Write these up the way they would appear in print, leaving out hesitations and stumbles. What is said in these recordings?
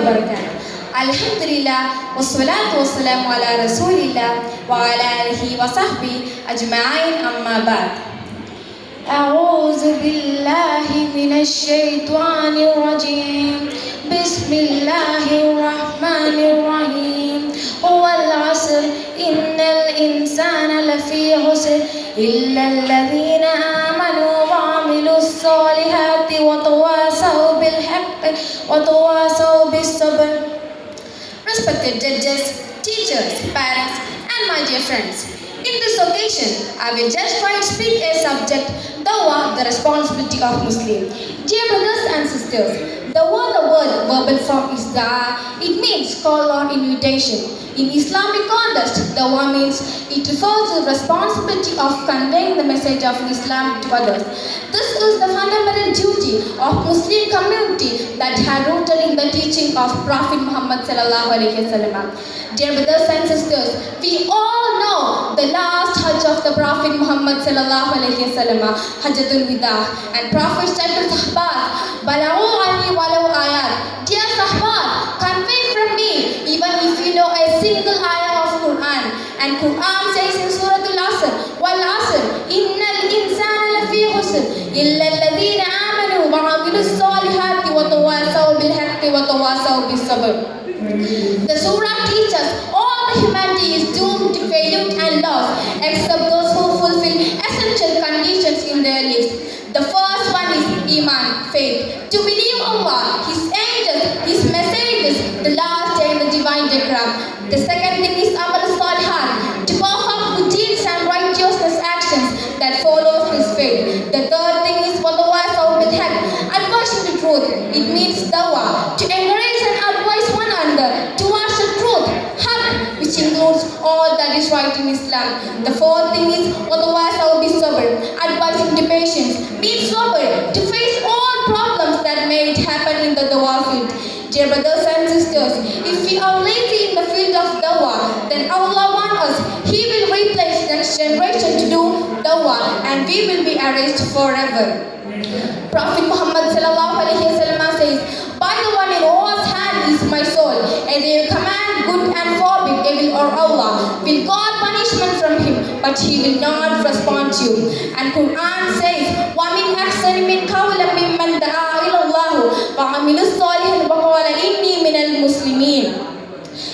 wabarakatuh. Alhamdulillah, wassalatu wassalamu ala rasulillah wa ala alihi wa sahbihi ajma'in, amma ba'd. أعوذ بالله من الشيطان الرجيم بسم الله الرحمن الرحيم والعصر إن الإنسان لفي خسر إلا الذين آمنوا وعملوا الصالحات وتواصوا بالحق وتواصوا بالصبر. Respected judges, teachers, parents, and my dear friends, in this occasion, I will just try to speak a subject, Dawah, the responsibility of Muslim. Dear brothers and sisters, the word verbal form is Da'ah. It means call or invitation. In Islamic context, Dawah means it refers to the responsibility of conveying the message of Islam to others. This is the fundamental duty of Muslim community that had rooted in the teaching of Prophet Muhammad sallallahu alaihi wasallam. Dear brothers and sisters, we all know the last Hajj of the Prophet Muhammad sallallahu alaihi wasallam, Hajjatul Wida, and Prophet said to Sahaba, "Balaghu anni walau ayat." Dear Sahaba, convey from me even if you know a single ayah of Quran. And Quran says in Surah Al-Asr, "Wal asr, innal insana lafi khusr, illa alladhina amanu wa amilus salihati wa tawasaw bil haqqi wa tawasaw bis sabr." The surah teaches all the humanity is doomed to failure and loss except those who fulfill essential conditions in their lives. The first one is Iman, faith. To believe Allah, His angels, His messages, the last day and the divine decree. The second thing is Amal Salihat, to perform good deeds and righteousness actions that follows this faith. The third thing is Watawasaw bil Haqq, advising the truth. It means Dawah, to encourage and advise one another towards the truth, Haqq, which includes all that is right in Islam. The fourth thing is Watawasaw bis Sabr, advising the patience, means sabr, to face all problems that may happen in the Dawah field. Dear brothers and sisters, if we are lazy in the field of Dawah, then Allah wants us. He will replace next generation to do Dawah, and we will be erased forever. Prophet Muhammad sallallahu alaihi wasallam says, "By the one in whose hand is my soul, and they will command good and forbid evil or Allah, will God punishment from him, but he will not respond to you." And Quran says, وَمِنْ أَحْسَنِ مِنْ قَوْلٍ مِمَّنْ دَعَا إِلَى اللَّهِ وَعَمِلَ الصَّالِحَاتِ وَقَالَ إِنِّي مِنَ الْمُسْلِمِينَ.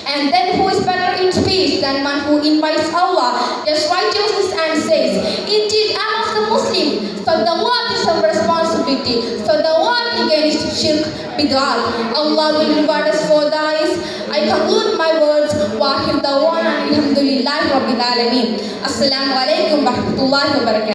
And then who is better in speech than one who invites Allah, does righteousness and says, "Indeed, I am of the Muslim." So the word is a responsibility. So the word against shirk, bid'at. Allah will reward us for this. I conclude my words. Wahid dawana alhamdulillahi rabbil alameen. Assalamu alaikum wa rahmatullahi wa barakatuh.